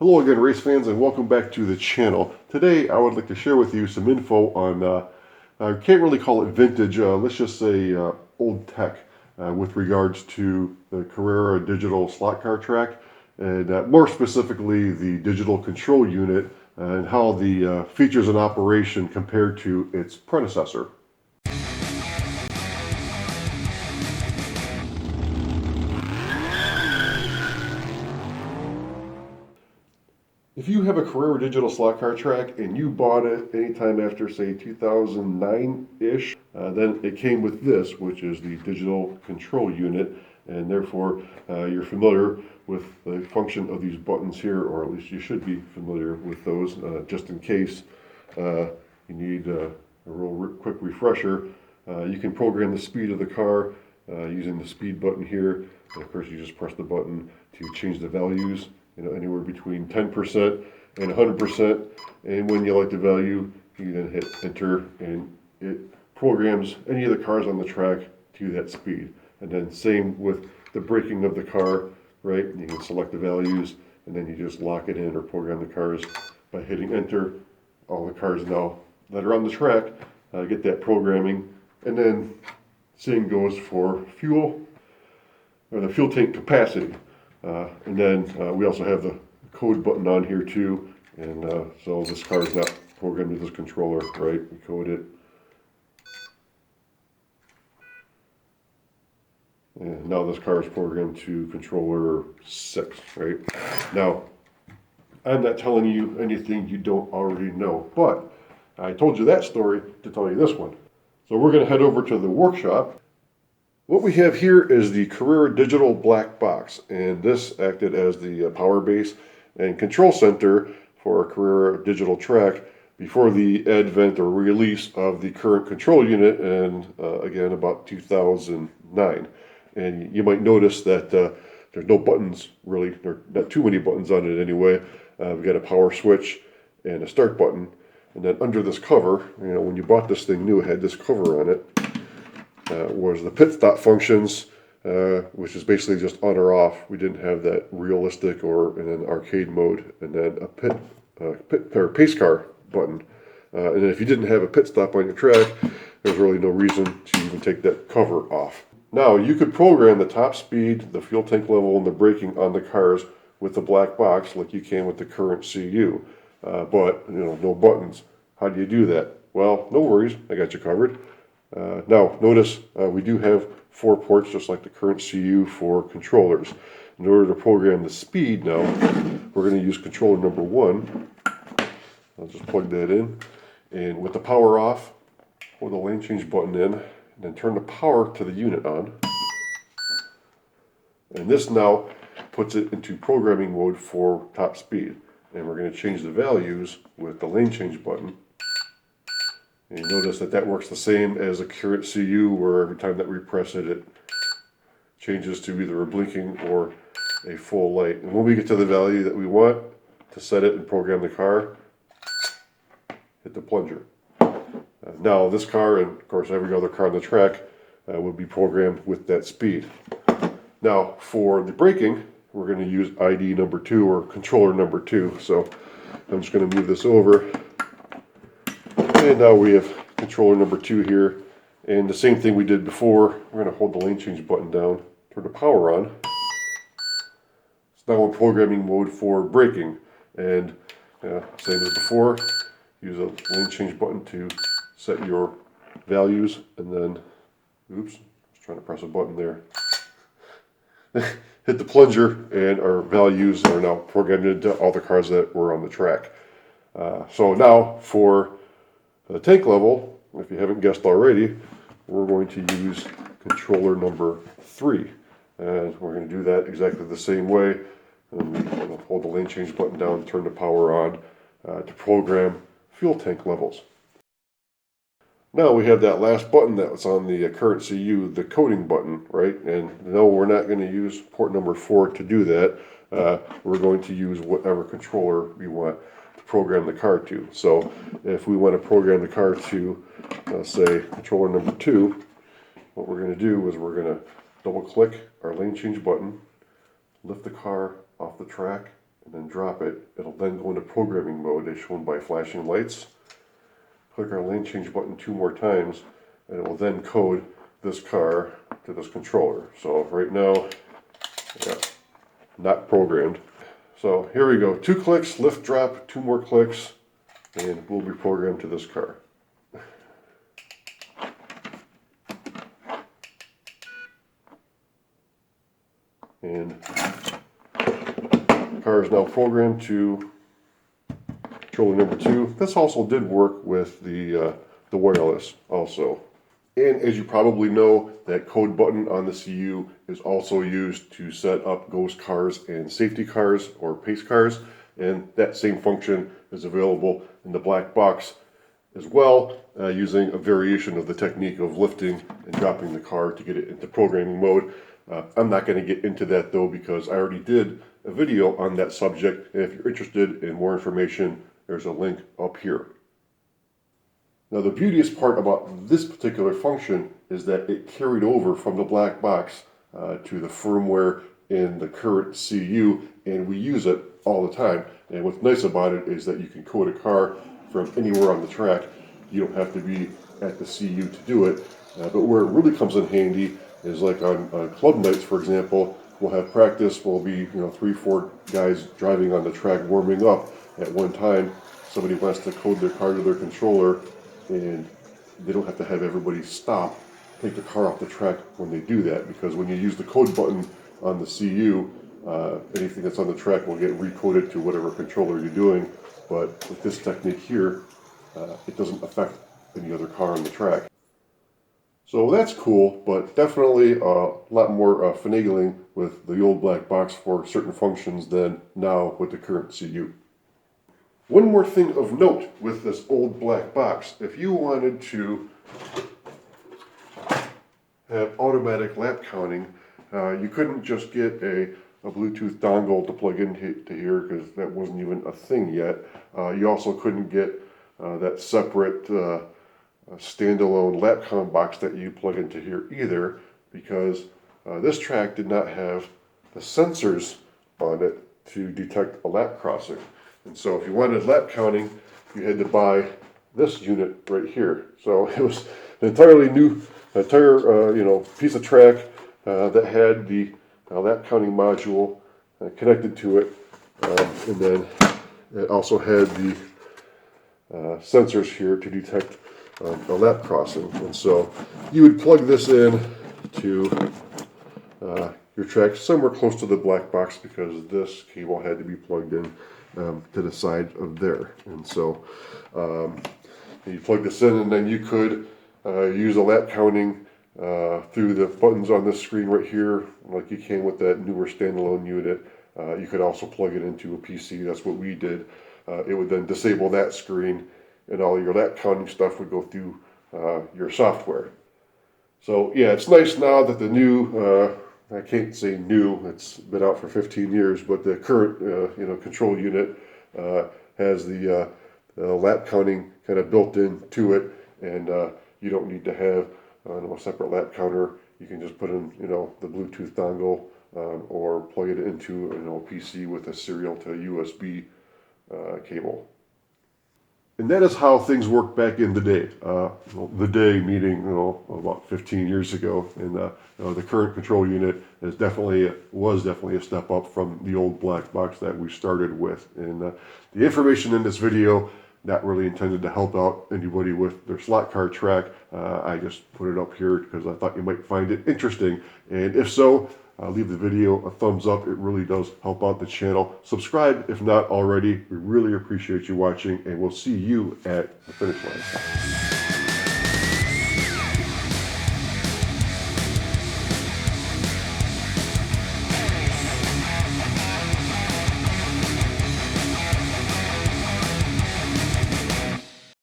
Hello again, race fans, and welcome back to the channel. Today I would like to share with you some info on, I can't really call it vintage, let's just say old tech with regards to the Carrera digital slot car track, and more specifically the digital control unit and how the features and operation compared to its predecessor. If you have a Carrera digital slot car track and you bought it anytime after, say, 2009-ish, then it came with this, which is the digital control unit, and therefore you're familiar with the function of these buttons here, or at least you should be familiar with those, just in case you need a real quick refresher. You can program the speed of the car using the speed button here, and of course you just press the button to change the values. Anywhere between 10% and 100%, and when you like the value, you then hit enter, and it programs any of the cars on the track to that speed. And then same with the braking of the car, right? You can select the values, and then you just lock it in or program the cars by hitting enter. All the cars now that are on the track get that programming, and then same goes for fuel, or the fuel tank capacity. And then we also have the code button on here too, and so this car is not programmed with this controller, right? We code it. And now this car is programmed to controller 6, right? Now, I'm not telling you anything you don't already know, but I told you that story to tell you this one. So we're going to head over to the workshop. What we have here is the Carrera digital black box, and this acted as the power base and control center for a Carrera digital track before the advent or release of the current control unit, and again about 2009. And you might notice that there's no buttons really, there are not too many buttons on it anyway. We've got a power switch and a start button, and then under this cover, when you bought this thing new, it had this cover on it. Was the pit stop functions, which is basically just on or off. We didn't have that realistic or in an arcade mode, and then a pit or pace car button. And then if you didn't have a pit stop on your track, there's really no reason to even take that cover off. Now you could program the top speed, the fuel tank level, and the braking on the cars with the black box like you can with the current CU, but no buttons. How do you do that? Well, no worries, I got you covered. Now, notice we do have 4 ports, just like the current CU for controllers. In order to program the speed now, we're going to use controller number 1. I'll just plug that in. And with the power off, hold the lane change button in, and then turn the power to the unit on. And this now puts it into programming mode for top speed. And we're going to change the values with the lane change button. And you notice that works the same as a current CU, where every time that we press it, it changes to either a blinking or a full light. And when we get to the value that we want to set it and program the car, hit the plunger. Now this car, and of course every other car on the track, will be programmed with that speed. Now for the braking, we're going to use ID number 2 or controller number 2. So I'm just going to move this over. And now we have controller number 2 here, and the same thing we did before. We're going to hold the lane change button down, turn the power on. It's now in programming mode for braking, and same as before, use a lane change button to set your values, and then, oops, I was trying to press a button there. Hit the plunger, and our values are now programmed into all the cars that were on the track. So now for the tank level, if you haven't guessed already, we're going to use controller number 3. And we're going to do that exactly the same way. And we'll hold the lane change button down, turn the power on to program fuel tank levels. Now we have that last button that was on the current CU, the coding button, right? And no, we're not going to use port number 4 to do that. We're going to use whatever controller we want program the car to. So if we want to program the car to, say, controller number 2, what we're going to do is we're going to double click our lane change button, lift the car off the track, and then drop it. It'll then go into programming mode as shown by flashing lights. Click our lane change button 2 more times, and it will then code this car to this controller. So right now, yeah, not programmed. So here we go, 2 clicks, lift drop, 2 more clicks, and we'll be programmed to this car. And the car is now programmed to controller number 2. This also did work with the wireless also. And as you probably know, that code button on the CU is also used to set up ghost cars and safety cars or pace cars. And that same function is available in the black box as well, using a variation of the technique of lifting and dropping the car to get it into programming mode. I'm not going to get into that though, because I already did a video on that subject. And if you're interested in more information, there's a link up here. Now the beauteous part about this particular function is that it carried over from the black box to the firmware in the current CU, and we use it all the time. And what's nice about it is that you can code a car from anywhere on the track. You don't have to be at the CU to do it. But where it really comes in handy is like on club nights, for example. We'll have practice. We'll be 3-4 guys driving on the track warming up at one time. Somebody wants to code their car to their controller, and they don't have to have everybody stop, take the car off the track when they do that, because when you use the code button on the CU, anything that's on the track will get recoded to whatever controller you're doing. But with this technique here, it doesn't affect any other car on the track. So that's cool, but definitely a lot more finagling with the old black box for certain functions than now with the current CU. One more thing of note with this old black box: if you wanted to have automatic lap counting, you couldn't just get a Bluetooth dongle to plug into here, because that wasn't even a thing yet. You also couldn't get that separate standalone lap count box that you plug into here either, because this track did not have the sensors on it to detect a lap crossing. And so if you wanted lap counting, you had to buy this unit right here. So it was an entirely new, piece of track that had the lap counting module connected to it, and then it also had the sensors here to detect a lap crossing. And so you would plug this in to your track somewhere close to the black box, because this cable had to be plugged in to the side of there. And so you plug this in, and then you could use a lap counting through the buttons on this screen right here, like you can with that newer standalone unit. You could also plug it into a PC. That's what we did. It would then disable that screen, and all your lap counting stuff would go through your software. So yeah, it's nice now that the new, I can't say new, it's been out for 15 years, but the current control unit has the lap counting kind of built into it, and you don't need to have a separate lap counter. You can just put in the Bluetooth dongle or plug it into a PC with a serial to USB cable. And that is how things worked back in the day. The day meaning about 15 years ago. And the current control unit was definitely a step up from the old black box that we started with. And the information in this video not really intended to help out anybody with their slot car track. I just put it up here because I thought you might find it interesting. And if so, leave the video a thumbs up. It really does help out the channel. Subscribe if not already. We really appreciate you watching, and we'll see you at the finish line.